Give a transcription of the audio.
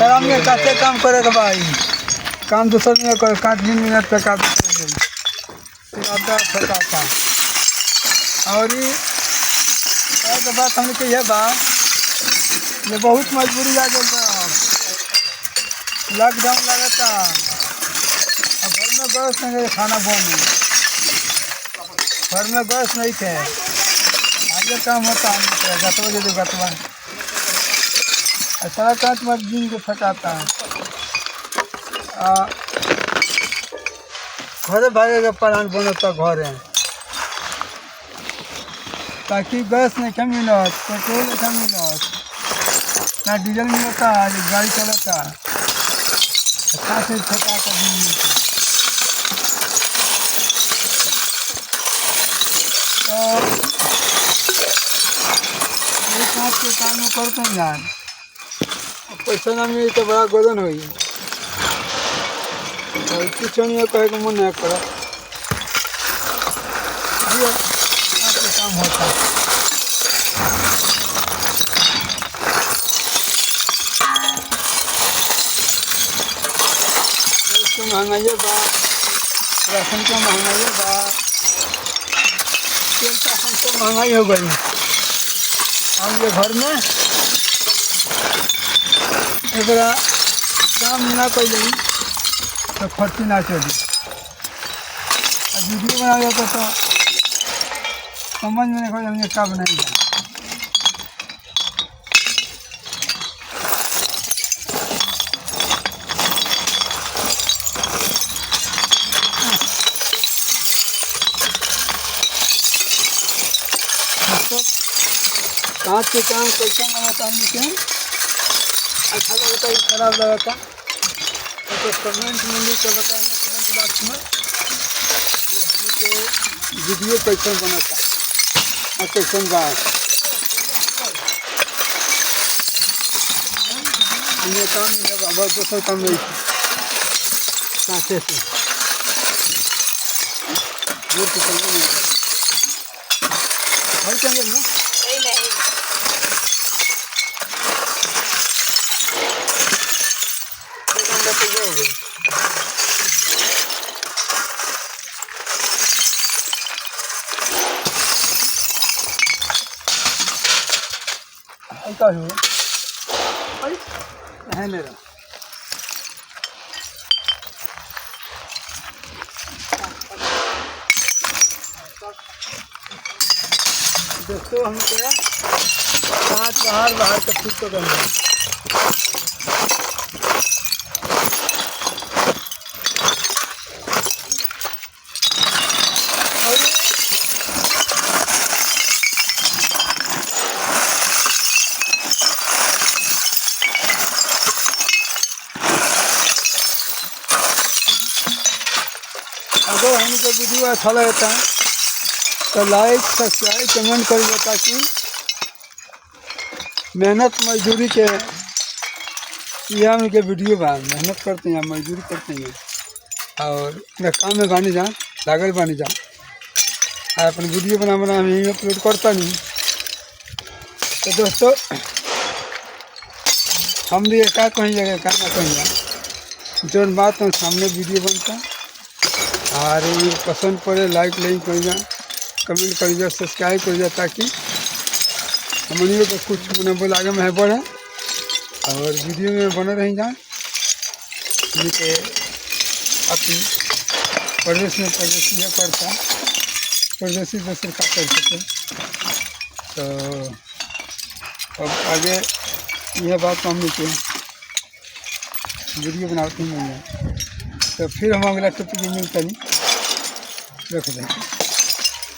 शराब में कैसे काम करेगा भाई, काम दूसर में कर 5 मिनट पे काम फेंकाता। और ये बात हम के ये बात ये बहुत मजबूरी आ गई, लॉकडाउन लगा था, घर में गैस नहीं, खाना बंद, घर में गैस नहीं थे, आगे काम होता हम गतवा दे दो गतवा ऐसा 5 दिन को फटाता घरे भागे के प्लान बनता घर है, ताकि गैस नहीं कम मिलत, पेट्रोल नहीं कम मिलत, ना डीजल मिलता, गाड़ी चलता अच्छा से फेंका कर दिन मिलता। तो के काम में करते हैं यार, पैसा ना मिले तो बड़ा गोदन हो, कुछ नहीं कहे को मन नहीं करा, काम होता है। महंगाई बा, राशन का महंगाई बा, तेल का हमको महंगाई हो गई। हम ये घर में एक काम ना कर ली तो खर्ची ना चली, वीडियो बनाए तो समझ में नहीं कोई हमने क्या बनाई है। कांच के काम कैसा लगाता हम क्या अच्छा लगता है खराब लगाता तो कमेंट में लिख के बताएंगे कमेंट बॉक्स में कि हमको वीडियो कैसा बनाता और कैसा बात ये काम है बाबा दूसरा काम नहीं कांचे से दूर से चलने नहीं भाई क्या है ना हो गई क्या हुआ है मेरा दोस्तों हम क्या आज बाहर का फिट तो करना है। अगर हमको वीडियो अच्छा लगता है तो लाइक सब्सक्राइब कमेंट करिए, ताकि मेहनत मजदूरी के ये हम के वीडियो बा मेहनत करते हैं मजदूरी करते हैं और अपने काम में बानी जा लागल बानी जा अपने वीडियो बना हम यही अपलोड करता नहीं। तो दोस्तों हम भी क्या कहीं जगह क्या ना कहीं जो बात हम सामने वीडियो बनता और ये पसंद पड़े लाइक करिए कमेंट करिए सब्सक्राइब करिए, ताकि हमनियों को कुछ मुनाफा आगे में बढ़े और वीडियो में बने रह जाए कि अपनी प्रदेश में प्रदेशी करता प्रदेशी दूसरे का कर सके। तो अब आगे यह बात हम के वीडियो बनाते हैं, तो फिर हम अगला टॉपिक में मिलता नहीं रख दें।